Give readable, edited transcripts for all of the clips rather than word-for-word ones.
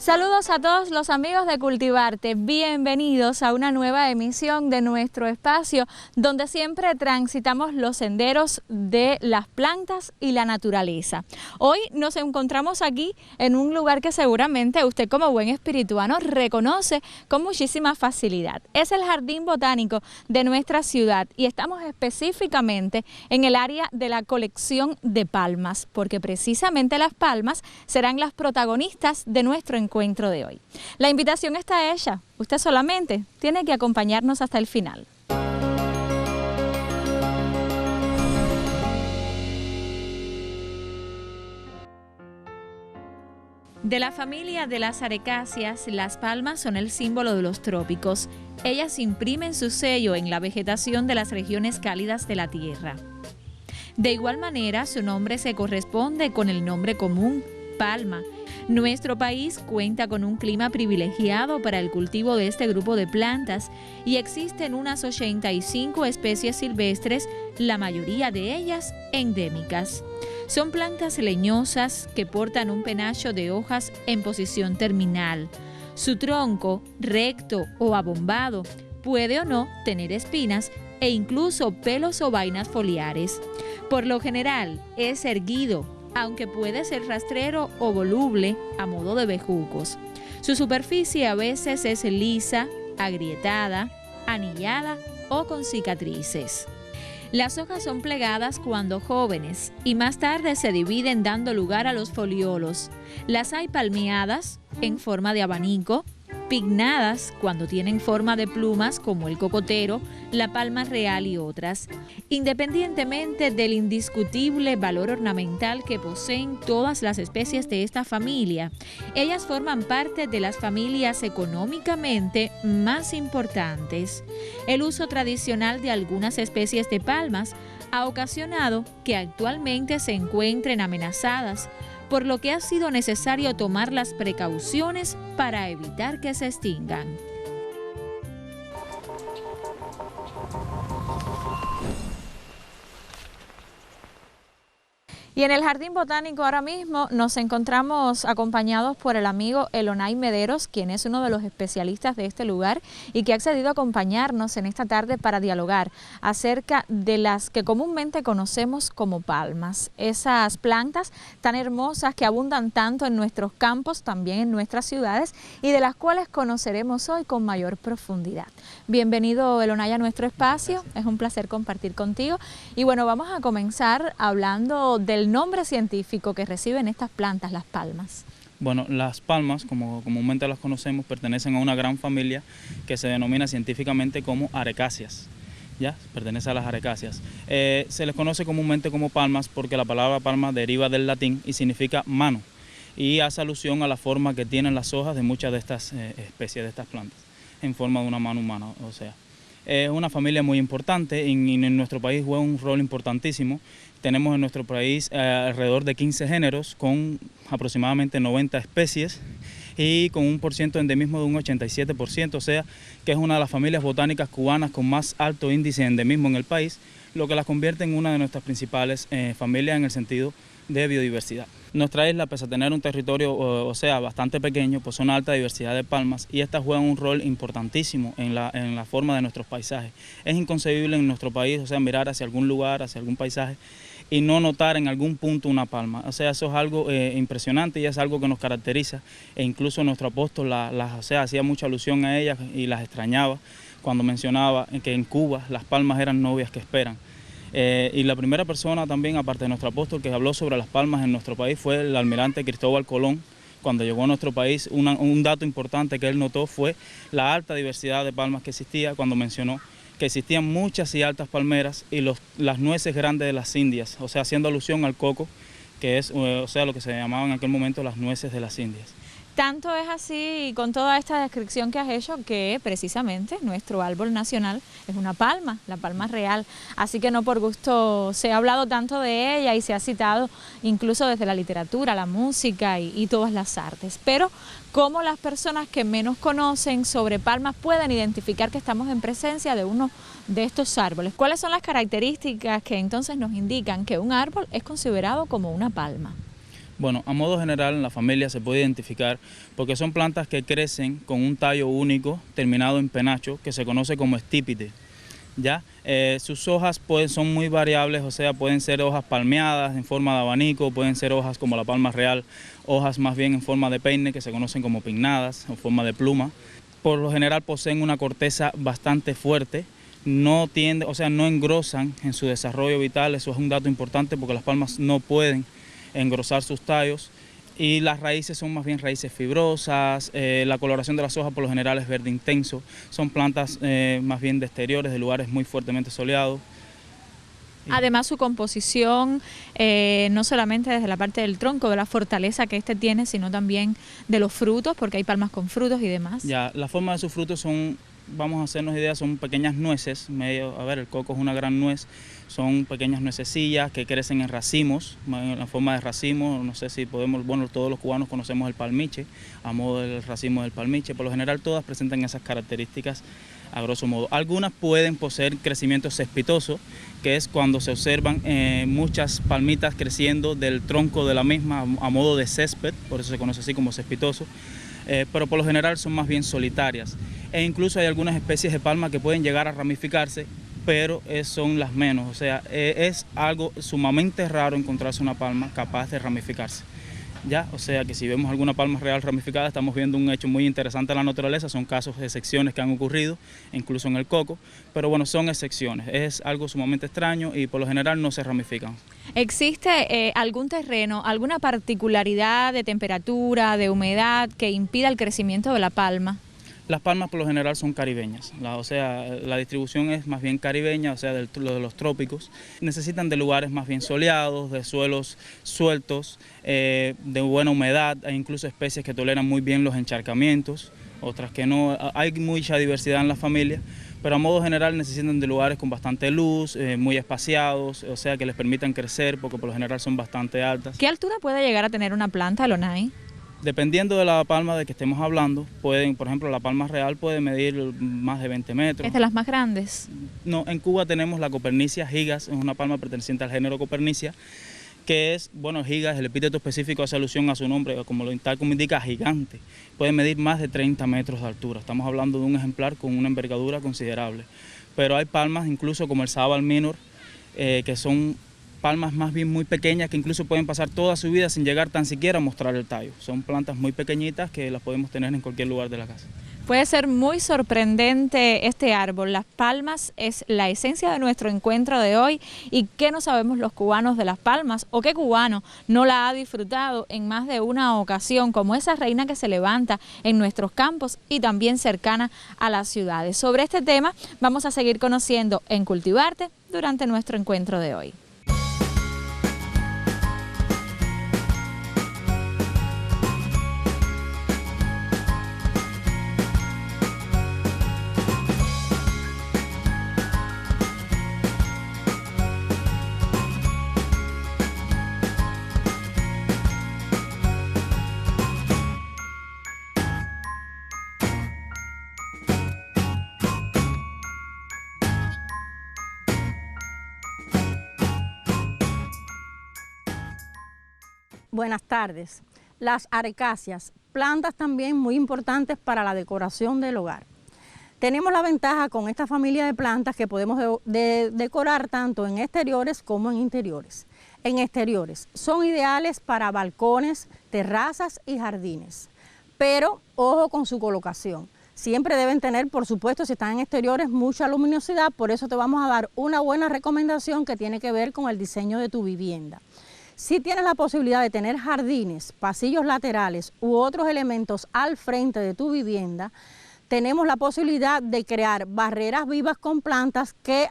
Saludos a todos los amigos de Cultivarte, bienvenidos a una nueva emisión de nuestro espacio donde siempre transitamos los senderos de las plantas y la naturaleza. Hoy nos encontramos aquí en un lugar que seguramente usted como buen espirituano reconoce con muchísima facilidad. Es el Jardín Botánico de nuestra ciudad y estamos específicamente en el área de la colección de palmas, porque precisamente las palmas serán las protagonistas de nuestro encuentro de hoy. La invitación está hecha, usted solamente tiene que acompañarnos hasta el final. De la familia de las arecáceas, las palmas son el símbolo de los trópicos. Ellas imprimen su sello en la vegetación de las regiones cálidas de la tierra. De igual manera, su nombre se corresponde con el nombre común, palma. Nuestro país cuenta con un clima privilegiado para el cultivo de este grupo de plantas y existen unas 85 especies silvestres, la mayoría de ellas endémicas. Son plantas leñosas que portan un penacho de hojas en posición terminal. Su tronco, recto o abombado, puede o no tener espinas e incluso pelos o vainas foliares. Por lo general es erguido, aunque puede ser rastrero o voluble a modo de bejucos. Su superficie a veces es lisa, agrietada, anillada o con cicatrices. Las hojas son plegadas cuando jóvenes y más tarde se dividen dando lugar a los foliolos. Las hay palmeadas en forma de abanico, pinnadas cuando tienen forma de plumas como el cocotero, la palma real y otras. Independientemente del indiscutible valor ornamental que poseen todas las especies de esta familia, ellas forman parte de las familias económicamente más importantes. El uso tradicional de algunas especies de palmas ha ocasionado que actualmente se encuentren amenazadas, por lo que ha sido necesario tomar las precauciones para evitar que se extingan. Y en el Jardín Botánico ahora mismo nos encontramos acompañados por el amigo Elonay Mederos, quien es uno de los especialistas de este lugar y que ha accedido a acompañarnos en esta tarde para dialogar acerca de las que comúnmente conocemos como palmas. Esas plantas tan hermosas que abundan tanto en nuestros campos, también en nuestras ciudades, y de las cuales conoceremos hoy con mayor profundidad. Bienvenido, Elonay, a nuestro espacio. Gracias. Es un placer compartir contigo. Y bueno, vamos a comenzar hablando del nombre científico que reciben estas plantas, las palmas. Bueno, las palmas, como comúnmente las conocemos, pertenecen a una gran familia que se denomina científicamente como arecáceas. ¿Ya? Pertenece a las arecáceas. Se les conoce comúnmente como palmas porque la palabra palma deriva del latín y significa mano y hace alusión a la forma que tienen las hojas de muchas de estas especies de estas plantas, en forma de una mano humana, o sea. Es una familia muy importante y en nuestro país juega un rol importantísimo. Tenemos en nuestro país alrededor de 15 géneros con aproximadamente 90 especies y con un % de endemismo de un 87%, o sea que es una de las familias botánicas cubanas con más alto índice de endemismo en el país, lo que las convierte en una de nuestras principales familias en el sentido de biodiversidad. Nuestra isla, pese a tener un territorio bastante pequeño, posee una alta diversidad de palmas y estas juegan un rol importantísimo en la forma de nuestros paisajes. Es inconcebible en nuestro país, mirar hacia algún lugar, hacia algún paisaje y no notar en algún punto una palma. Eso es algo impresionante y es algo que nos caracteriza, e incluso nuestro apóstol hacía mucha alusión a ellas y las extrañaba cuando mencionaba que en Cuba las palmas eran novias que esperan. Y la primera persona también, aparte de nuestro apóstol, que habló sobre las palmas en nuestro país fue el almirante Cristóbal Colón. Cuando llegó a nuestro país, un dato importante que él notó fue la alta diversidad de palmas que existía, cuando mencionó que existían muchas y altas palmeras y las nueces grandes de las Indias, haciendo alusión al coco, que es lo que se llamaban en aquel momento las nueces de las Indias. Tanto es así, con toda esta descripción que has hecho, que precisamente nuestro árbol nacional es una palma, la palma real. Así que no por gusto se ha hablado tanto de ella y se ha citado incluso desde la literatura, la música y todas las artes. Pero ¿cómo las personas que menos conocen sobre palmas pueden identificar que estamos en presencia de uno de estos árboles? ¿Cuáles son las características que entonces nos indican que un árbol es considerado como una palma? Bueno, a modo general en la familia se puede identificar porque son plantas que crecen con un tallo único terminado en penacho que se conoce como estípite. ¿Ya? Sus hojas son muy variables, o sea, pueden ser hojas palmeadas en forma de abanico, pueden ser hojas como la palma real, hojas más bien en forma de peine que se conocen como pinnadas o forma de pluma. Por lo general poseen una corteza bastante fuerte, no engrosan en su desarrollo vital, eso es un dato importante porque las palmas no pueden engrosar sus tallos. Y las raíces son más bien raíces fibrosas, la coloración de las hojas por lo general es verde intenso, son plantas más bien de exteriores, de lugares muy fuertemente soleados. Además su composición, no solamente desde la parte del tronco, de la fortaleza que este tiene, sino también de los frutos, porque hay palmas con frutos y demás. Ya, la forma de sus frutos son, vamos a hacernos idea, son pequeñas nueces, el coco es una gran nuez, son pequeñas nuececillas que crecen en racimos, en la forma de racimo, no sé si podemos, bueno, todos los cubanos conocemos el palmiche, a modo del racimo del palmiche, por lo general todas presentan esas características a grosso modo. Algunas pueden poseer crecimiento cespitoso, que es cuando se observan muchas palmitas creciendo del tronco de la misma a modo de césped, por eso se conoce así como cespitoso, pero por lo general son más bien solitarias. E incluso hay algunas especies de palma que pueden llegar a ramificarse, pero son las menos, o sea, es algo sumamente raro encontrarse una palma capaz de ramificarse. Ya, o sea que si vemos alguna palma real ramificada estamos viendo un hecho muy interesante en la naturaleza, son casos de excepciones que han ocurrido, incluso en el coco, pero bueno, son excepciones, es algo sumamente extraño y por lo general no se ramifican. ¿Existe algún terreno, alguna particularidad de temperatura, de humedad que impida el crecimiento de la palma? Las palmas por lo general son caribeñas, la distribución es más bien caribeña, o sea, de los trópicos. Necesitan de lugares más bien soleados, de suelos sueltos, de buena humedad, hay incluso especies que toleran muy bien los encharcamientos, otras que no. Hay mucha diversidad en la familia, pero a modo general necesitan de lugares con bastante luz, muy espaciados, o sea, que les permitan crecer, porque por lo general son bastante altas. ¿Qué altura puede llegar a tener una planta, Lonay? Dependiendo de la palma de que estemos hablando, por ejemplo, la palma real puede medir más de 20 metros. ¿Es de las más grandes? No, en Cuba tenemos la Copernicia gigas, es una palma perteneciente al género Copernicia, que es, bueno, gigas, el epíteto específico hace alusión a su nombre, tal como indica, gigante. Puede medir más de 30 metros de altura, estamos hablando de un ejemplar con una envergadura considerable. Pero hay palmas, incluso como el Sabal minor, que son palmas más bien muy pequeñas que incluso pueden pasar toda su vida sin llegar tan siquiera a mostrar el tallo. Son plantas muy pequeñitas que las podemos tener en cualquier lugar de la casa. Puede ser muy sorprendente este árbol. Las palmas es la esencia de nuestro encuentro de hoy. ¿Y qué no sabemos los cubanos de las palmas? ¿O qué cubano no la ha disfrutado en más de una ocasión, como esa reina que se levanta en nuestros campos y también cercana a las ciudades? Sobre este tema vamos a seguir conociendo en Cultivarte durante nuestro encuentro de hoy. Buenas tardes. Las arecáceas, plantas también muy importantes para la decoración del hogar. Tenemos la ventaja con esta familia de plantas que podemos decorar tanto en exteriores como en interiores. En exteriores son ideales para balcones, terrazas y jardines, pero ojo con su colocación. Siempre deben tener, por supuesto, si están en exteriores, mucha luminosidad, por eso te vamos a dar una buena recomendación que tiene que ver con el diseño de tu vivienda. Si tienes la posibilidad de tener jardines, pasillos laterales u otros elementos al frente de tu vivienda, tenemos la posibilidad de crear barreras vivas con plantas que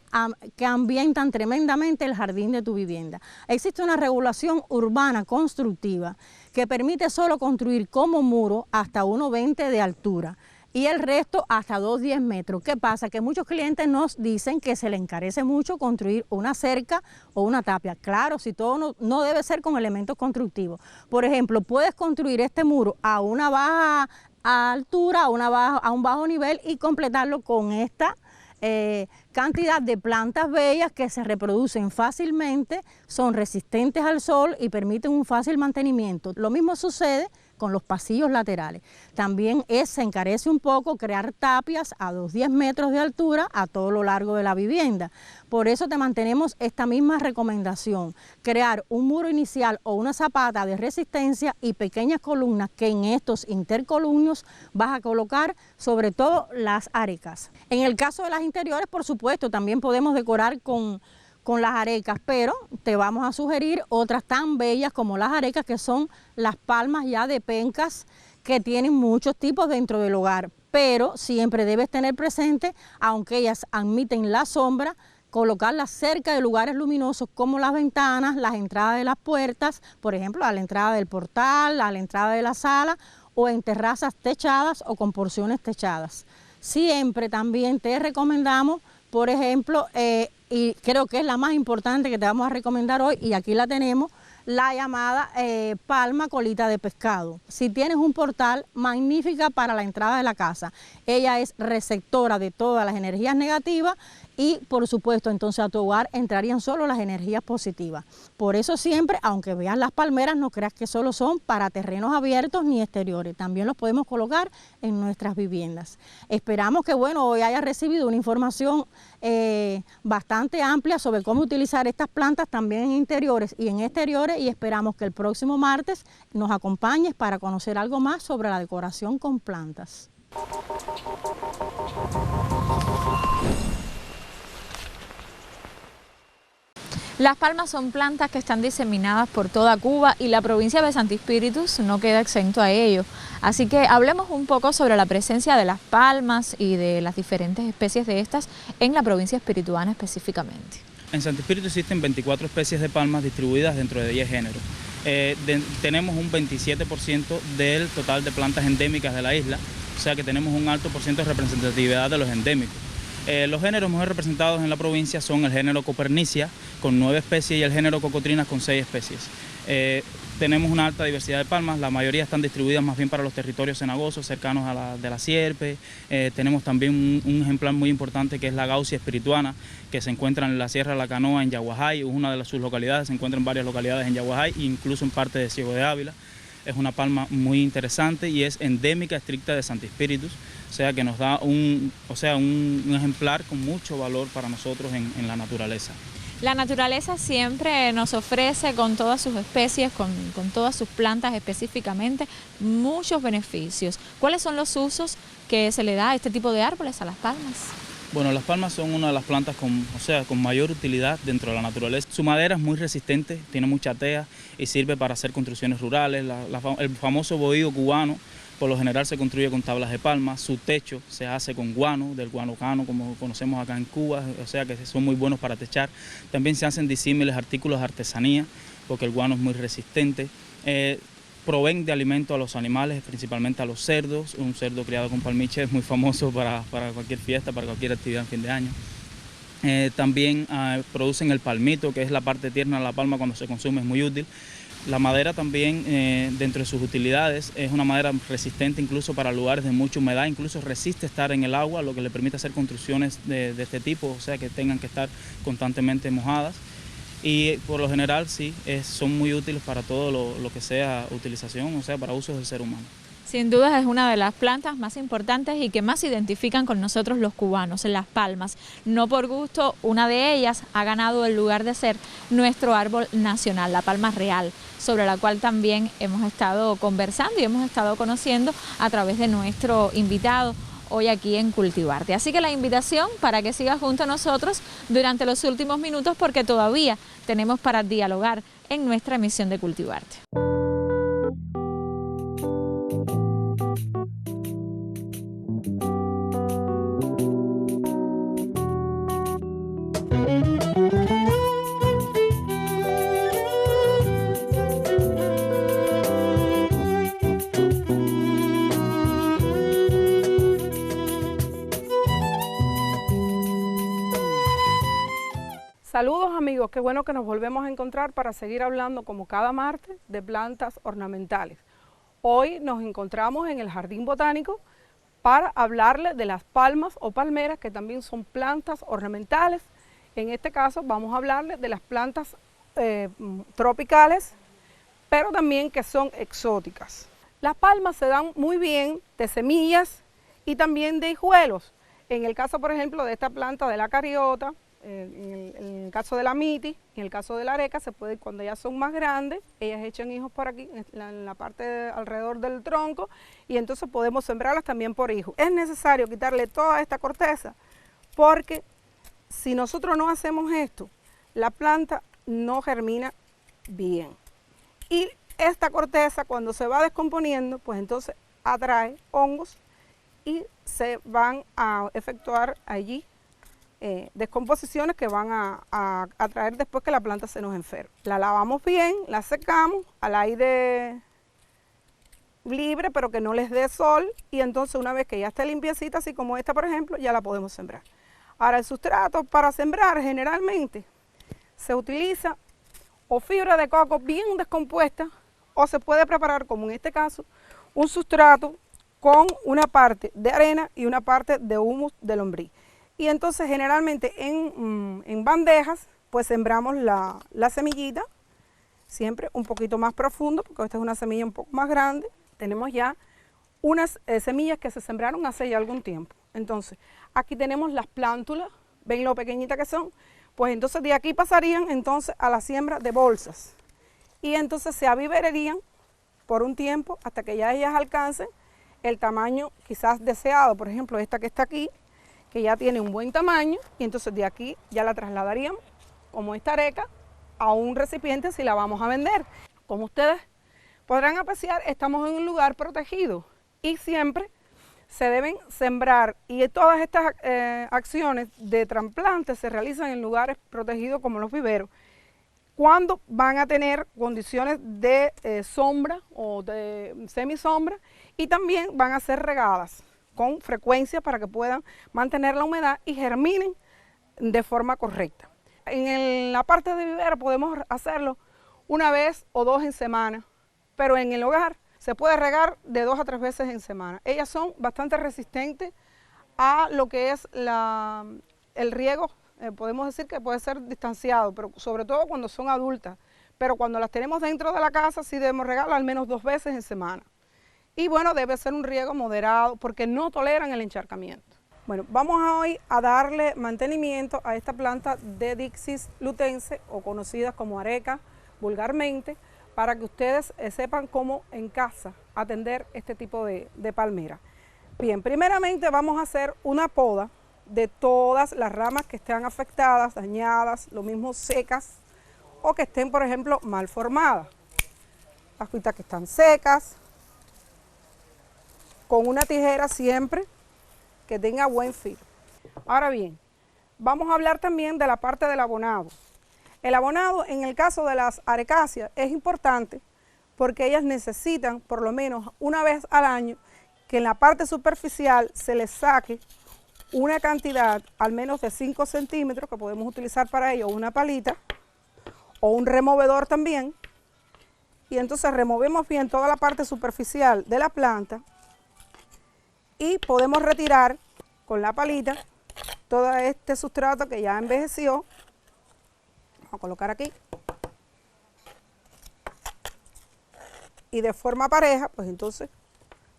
ambientan tremendamente el jardín de tu vivienda. Existe una regulación urbana constructiva que permite solo construir como muro hasta 1,20 de altura y el resto hasta 2,10 metros. ¿Qué pasa? Que muchos clientes nos dicen que se les encarece mucho construir una cerca o una tapia. Claro, si todo no debe ser con elementos constructivos. Por ejemplo, puedes construir este muro a una baja altura, a un bajo nivel y completarlo con esta cantidad de plantas bellas que se reproducen fácilmente, son resistentes al sol y permiten un fácil mantenimiento. Lo mismo sucede con los pasillos laterales. También se encarece un poco crear tapias a 10 metros de altura a todo lo largo de la vivienda. Por eso te mantenemos esta misma recomendación, crear un muro inicial o una zapata de resistencia y pequeñas columnas que en estos intercolumnios vas a colocar sobre todo las arecas. En el caso de las interiores, por supuesto, también podemos decorar con las arecas, pero te vamos a sugerir otras tan bellas como las arecas, que son las palmas ya de pencas, que tienen muchos tipos dentro del hogar, pero siempre debes tener presente, aunque ellas admiten la sombra, colocarlas cerca de lugares luminosos como las ventanas, las entradas de las puertas, por ejemplo, a la entrada del portal, a la entrada de la sala, o en terrazas techadas o con porciones techadas. Siempre también te recomendamos, por ejemplo, y creo que es la más importante que te vamos a recomendar hoy, y aquí la tenemos, la llamada palma colita de pescado. Si tienes un portal, magnífica para la entrada de la casa. Ella es receptora de todas las energías negativas y, por supuesto, entonces a tu hogar entrarían solo las energías positivas. Por eso siempre, aunque veas las palmeras, no creas que solo son para terrenos abiertos ni exteriores. También los podemos colocar en nuestras viviendas. Esperamos que, bueno, hoy hayas recibido una información bastante amplia sobre cómo utilizar estas plantas también en interiores y en exteriores, y esperamos que el próximo martes nos acompañes para conocer algo más sobre la decoración con plantas. Las palmas son plantas que están diseminadas por toda Cuba y la provincia de Santi Espíritus no queda exento a ello. Así que hablemos un poco sobre la presencia de las palmas y de las diferentes especies de estas en la provincia espirituana específicamente. En Santi Espíritu existen 24 especies de palmas distribuidas dentro de 10 géneros. Tenemos un 27% del total de plantas endémicas de la isla, o sea que tenemos un alto por ciento de representatividad de los endémicos. Los géneros mejor representados en la provincia son el género Copernicia, con 9 especies, y el género Cocotrinas, con 6 especies. Tenemos una alta diversidad de palmas, la mayoría están distribuidas más bien para los territorios cenagosos, cercanos a de la sierpe. Tenemos también un ejemplar muy importante que es la Gausia espirituana, que se encuentra en la Sierra de la Canoa, en Yaguajay, una de sus localidades, se encuentra en varias localidades en Yaguajay, incluso en parte de Ciego de Ávila. Es una palma muy interesante y es endémica estricta de Santi Espíritus, o sea que nos da un ejemplar con mucho valor para nosotros en la naturaleza. La naturaleza siempre nos ofrece con todas sus especies, con todas sus plantas específicamente, muchos beneficios. ¿Cuáles son los usos que se le da a este tipo de árboles, a las palmas? Bueno, las palmas son una de las plantas con mayor utilidad dentro de la naturaleza. Su madera es muy resistente, tiene mucha tea y sirve para hacer construcciones rurales. El famoso bohío cubano por lo general se construye con tablas de palma. Su techo se hace con guano, del guanocano, como conocemos acá en Cuba, o sea que son muy buenos para techar. También se hacen disímiles artículos de artesanía, porque el guano es muy resistente. Proveen de alimento a los animales, principalmente a los cerdos. Un cerdo criado con palmiche es muy famoso para cualquier fiesta, para cualquier actividad en fin de año. También producen el palmito, que es la parte tierna de la palma, cuando se consume es muy útil. La madera también, dentro de sus utilidades, es una madera resistente incluso para lugares de mucha humedad, incluso resiste estar en el agua, lo que le permite hacer construcciones de este tipo, o sea que tengan que estar constantemente mojadas. Y por lo general sí, son muy útiles para todo lo que sea utilización, o sea, para usos del ser humano. Sin duda es una de las plantas más importantes y que más se identifican con nosotros los cubanos, las palmas. No por gusto, una de ellas ha ganado el lugar de ser nuestro árbol nacional, la palma real, sobre la cual también hemos estado conversando y hemos estado conociendo a través de nuestro invitado hoy aquí en Cultivarte. Así que la invitación para que sigas junto a nosotros durante los últimos minutos, porque todavía tenemos para dialogar en nuestra emisión de Cultivarte. Saludos amigos, qué bueno que nos volvemos a encontrar para seguir hablando como cada martes de plantas ornamentales. Hoy nos encontramos en el Jardín Botánico para hablarle de las palmas o palmeras, que también son plantas ornamentales. En este caso vamos a hablarle de las plantas tropicales, pero también que son exóticas. Las palmas se dan muy bien de semillas y también de hijuelos. En el caso, por ejemplo, de esta planta de la cariota, en el caso de la miti, en el caso de la areca, se puede, cuando ya son más grandes, ellas echan hijos por aquí, en la parte alrededor del tronco, y entonces podemos sembrarlas también por hijos. Es necesario quitarle toda esta corteza, porque si nosotros no hacemos esto, la planta no germina bien. Y esta corteza, cuando se va descomponiendo, pues entonces atrae hongos y se van a efectuar allí descomposiciones que van a traer después que la planta se nos enferme. La lavamos bien, la secamos al aire libre, pero que no les dé sol, y entonces una vez que ya esté limpiecita, así como esta por ejemplo, ya la podemos sembrar. Ahora, el sustrato para sembrar generalmente se utiliza o fibra de coco bien descompuesta, o se puede preparar, como en este caso, un sustrato con una parte de arena y una parte de humus de lombriz. Y entonces generalmente en bandejas pues sembramos la semillita, siempre un poquito más profundo, porque esta es una semilla un poco más grande. Tenemos ya unas semillas que se sembraron hace ya algún tiempo. Entonces aquí tenemos las plántulas, ven lo pequeñitas que son, pues entonces de aquí pasarían entonces a la siembra de bolsas. Y entonces se aviverarían por un tiempo hasta que ya ellas alcancen el tamaño quizás deseado. Por ejemplo, esta que está aquí, que ya tiene un buen tamaño, y entonces de aquí ya la trasladaríamos como esta areca a un recipiente si la vamos a vender. Como ustedes podrán apreciar, estamos en un lugar protegido y siempre se deben sembrar, y todas estas acciones de trasplante se realizan en lugares protegidos como los viveros, cuando van a tener condiciones de sombra o de semisombra, y también van a ser regadas con frecuencia para que puedan mantener la humedad y germinen de forma correcta. En la parte de vivero podemos hacerlo una vez o dos en semana, pero en el hogar se puede regar de 2 a 3 veces en semana. Ellas son bastante resistentes a lo que es el riego, podemos decir que puede ser distanciado, pero sobre todo cuando son adultas. Pero cuando las tenemos dentro de la casa sí debemos regarlas al menos 2 veces en semana. Y bueno, debe ser un riego moderado porque no toleran el encharcamiento. Bueno, vamos hoy a darle mantenimiento a esta planta de Dixis lutense, o conocidas como areca vulgarmente, para que ustedes sepan cómo en casa atender este tipo de palmera. Bien, primeramente vamos a hacer una poda de todas las ramas que estén afectadas, dañadas, lo mismo secas, o que estén, por ejemplo, mal formadas. Las hojitas que están secas, con una tijera siempre que tenga buen filo. Ahora bien, vamos a hablar también de la parte del abonado. El abonado, en el caso de las arecáceas, es importante porque ellas necesitan por lo menos una vez al año que en la parte superficial se les saque una cantidad al menos de 5 centímetros, que podemos utilizar para ello una palita o un removedor también, y entonces removemos bien toda la parte superficial de la planta y podemos retirar con la palita todo este sustrato que ya envejeció. Vamos a colocar aquí y de forma pareja, pues entonces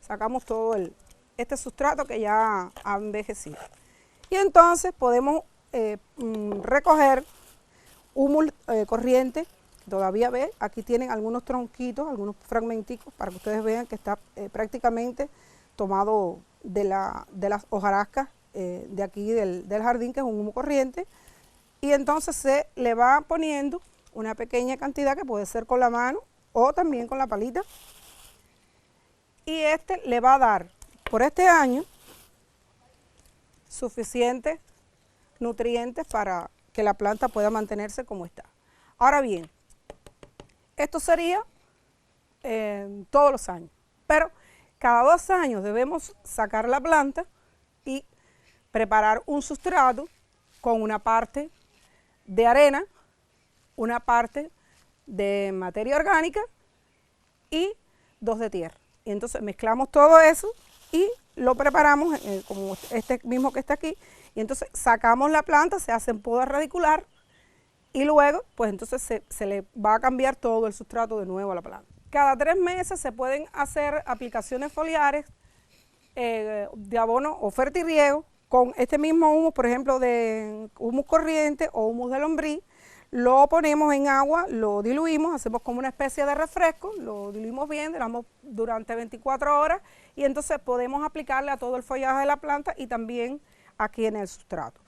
sacamos todo este sustrato que ya ha envejecido. Y entonces podemos recoger humus corriente. Todavía ve, aquí tienen algunos tronquitos, algunos fragmenticos para que ustedes vean que está prácticamente tomado de las hojarascas de aquí del jardín, que es un humo corriente. Y entonces se le va poniendo una pequeña cantidad que puede ser con la mano o también con la palita. Y este le va a dar por este año suficientes nutrientes para que la planta pueda mantenerse como está. Ahora bien, esto sería todos los años, pero cada 2 años debemos sacar la planta y preparar un sustrato con una parte de arena, una parte de materia orgánica y 2 de tierra. Y entonces mezclamos todo eso y lo preparamos como este mismo que está aquí, y entonces sacamos la planta, se hace en poda radicular y luego pues entonces se le va a cambiar todo el sustrato de nuevo a la planta. Cada 3 meses se pueden hacer aplicaciones foliares de abono o fertirriego con este mismo humus, por ejemplo de humus corriente o humus de lombriz. Lo ponemos en agua, lo diluimos, hacemos como una especie de refresco, lo diluimos bien, dejamos durante 24 horas y entonces podemos aplicarle a todo el follaje de la planta y también aquí en el sustrato.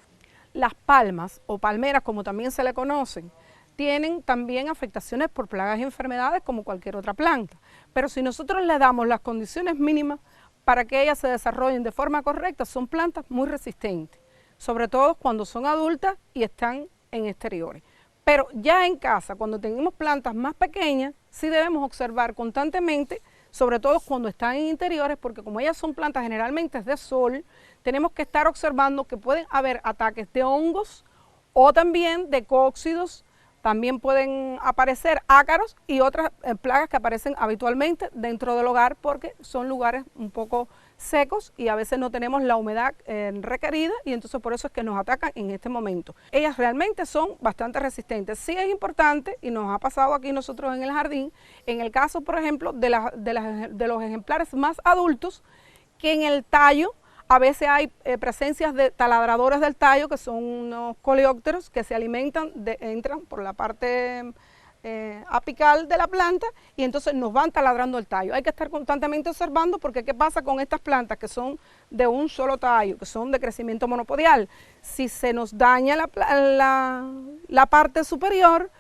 Las palmas o palmeras, como también se le conocen, tienen también afectaciones por plagas y enfermedades como cualquier otra planta, pero si nosotros le damos las condiciones mínimas para que ellas se desarrollen de forma correcta, son plantas muy resistentes, sobre todo cuando son adultas y están en exteriores. Pero ya en casa, cuando tenemos plantas más pequeñas, sí debemos observar constantemente, sobre todo cuando están en interiores, porque como ellas son plantas generalmente de sol, tenemos que estar observando que pueden haber ataques de hongos o también de cócidos, también pueden aparecer ácaros y otras plagas que aparecen habitualmente dentro del hogar porque son lugares un poco secos y a veces no tenemos la humedad requerida y entonces por eso es que nos atacan en este momento. Ellas realmente son bastante resistentes. Sí es importante, y nos ha pasado aquí nosotros en el jardín, en el caso por ejemplo de los ejemplares más adultos, que en el tallo a veces hay presencias de taladradores del tallo, que son unos coleópteros que se alimentan, entran por la parte apical de la planta y entonces nos van taladrando el tallo. Hay que estar constantemente observando porque ¿qué pasa con estas plantas que son de un solo tallo, que son de crecimiento monopodial? Si se nos daña la parte superior,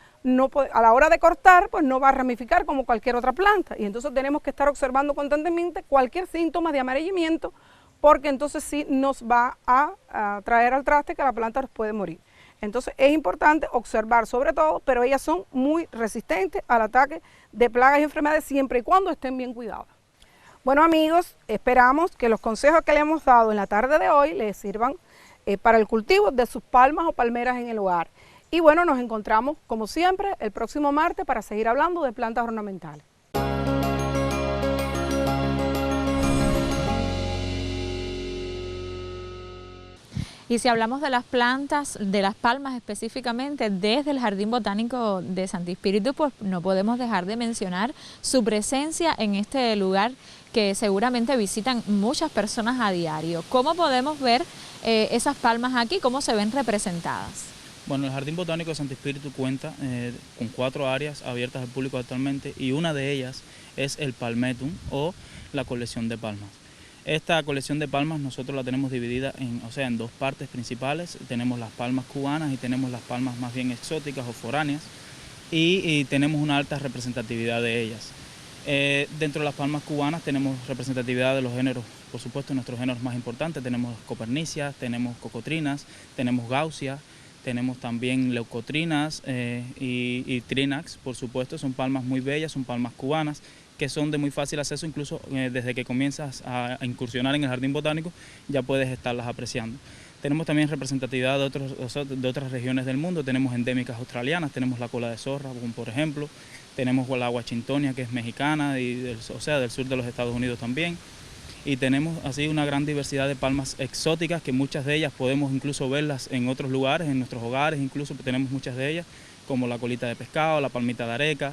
a la hora de cortar, pues no va a ramificar como cualquier otra planta y entonces tenemos que estar observando constantemente cualquier síntoma de amarillamiento porque entonces sí nos va a traer al traste que la planta nos puede morir. Entonces es importante observar sobre todo, pero ellas son muy resistentes al ataque de plagas y enfermedades siempre y cuando estén bien cuidadas. Bueno amigos, esperamos que los consejos que le hemos dado en la tarde de hoy les sirvan para el cultivo de sus palmas o palmeras en el hogar. Y bueno, nos encontramos como siempre el próximo martes para seguir hablando de plantas ornamentales. Y si hablamos de las plantas, de las palmas específicamente, desde el Jardín Botánico de Santi Spíritus, pues no podemos dejar de mencionar su presencia en este lugar que seguramente visitan muchas personas a diario. ¿Cómo podemos ver esas palmas aquí? ¿Cómo se ven representadas? Bueno, el Jardín Botánico de Santi Spíritus cuenta con 4 áreas abiertas al público actualmente y una de ellas es el Palmetum o la colección de palmas. Esta colección de palmas nosotros la tenemos dividida en 2 partes principales. Tenemos las palmas cubanas y tenemos las palmas más bien exóticas o foráneas y tenemos una alta representatividad de ellas. Dentro de las palmas cubanas tenemos representatividad de los géneros, por supuesto nuestros géneros más importantes. Tenemos copernicias, tenemos cocotrinas, tenemos gaussias, tenemos también leucotrinas y trinax, por supuesto. Son palmas muy bellas, son palmas cubanas, que son de muy fácil acceso, incluso desde que comienzas a incursionar en el jardín botánico ya puedes estarlas apreciando. Tenemos también representatividad de otras regiones del mundo, tenemos endémicas australianas, tenemos la cola de zorra, como por ejemplo, tenemos la Washingtonia, que es mexicana, y del sur de los Estados Unidos también, y tenemos así una gran diversidad de palmas exóticas, que muchas de ellas podemos incluso verlas en otros lugares, en nuestros hogares, incluso tenemos muchas de ellas, como la colita de pescado, la palmita de areca,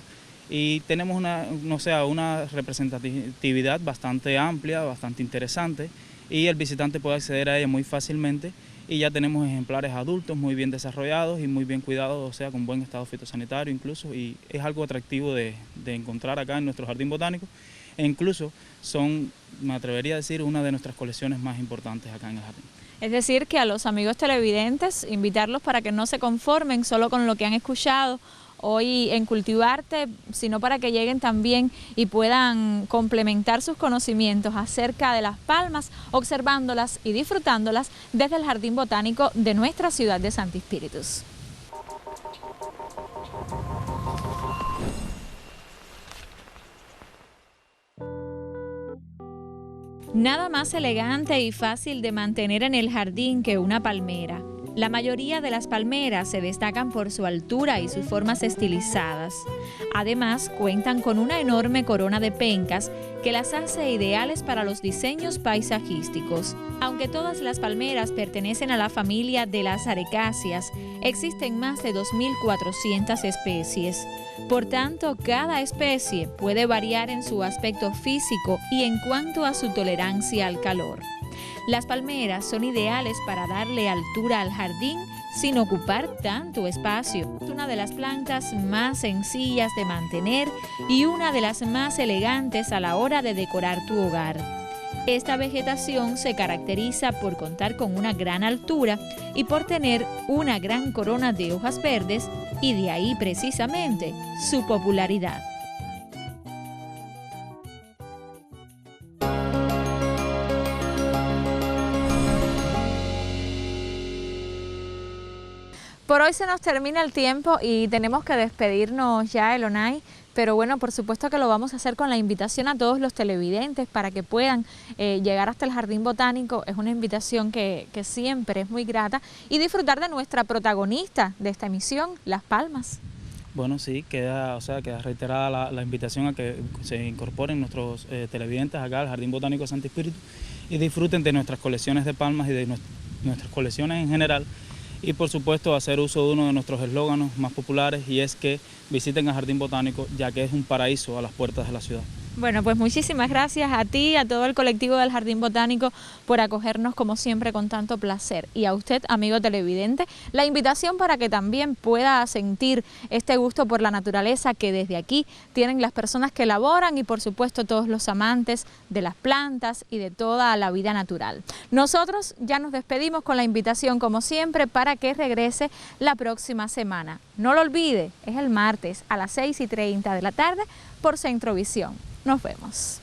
y tenemos una representatividad bastante amplia, bastante interesante, y el visitante puede acceder a ella muy fácilmente, y ya tenemos ejemplares adultos muy bien desarrollados y muy bien cuidados, con buen estado fitosanitario incluso, y es algo atractivo de encontrar acá en nuestro jardín botánico, e incluso son, me atrevería a decir, una de nuestras colecciones más importantes acá en el jardín. Es decir, que a los amigos televidentes, invitarlos para que no se conformen solo con lo que han escuchado hoy en Cultivarte, sino para que lleguen también y puedan complementar sus conocimientos acerca de las palmas, observándolas y disfrutándolas desde el Jardín Botánico de nuestra ciudad de Santi Spíritus. Nada más elegante y fácil de mantener en el jardín que una palmera. La mayoría de las palmeras se destacan por su altura y sus formas estilizadas. Además, cuentan con una enorme corona de pencas que las hace ideales para los diseños paisajísticos. Aunque todas las palmeras pertenecen a la familia de las arecáceas, existen más de 2.400 especies. Por tanto, cada especie puede variar en su aspecto físico y en cuanto a su tolerancia al calor. Las palmeras son ideales para darle altura al jardín sin ocupar tanto espacio. Es una de las plantas más sencillas de mantener y una de las más elegantes a la hora de decorar tu hogar. Esta vegetación se caracteriza por contar con una gran altura y por tener una gran corona de hojas verdes, y de ahí precisamente su popularidad. Por hoy se nos termina el tiempo y tenemos que despedirnos ya, Elonay, pero bueno, por supuesto que lo vamos a hacer con la invitación a todos los televidentes para que puedan llegar hasta el Jardín Botánico. Es una invitación que siempre es muy grata, y disfrutar de nuestra protagonista de esta emisión, Las Palmas. Bueno, sí, queda reiterada la invitación a que se incorporen nuestros televidentes acá al Jardín Botánico Santo Espíritu y disfruten de nuestras colecciones de palmas y de nuestras colecciones en general. Y por supuesto hacer uso de uno de nuestros eslóganos más populares, y es que visiten el Jardín Botánico, ya que es un paraíso a las puertas de la ciudad. Bueno, pues muchísimas gracias a ti, a todo el colectivo del Jardín Botánico, por acogernos como siempre con tanto placer. Y a usted, amigo televidente, la invitación para que también pueda sentir este gusto por la naturaleza que desde aquí tienen las personas que laboran, y por supuesto todos los amantes de las plantas y de toda la vida natural. Nosotros ya nos despedimos con la invitación como siempre para que regrese la próxima semana. No lo olvide, es el martes a las 6:30 de la tarde por Centrovisión. Nos vemos.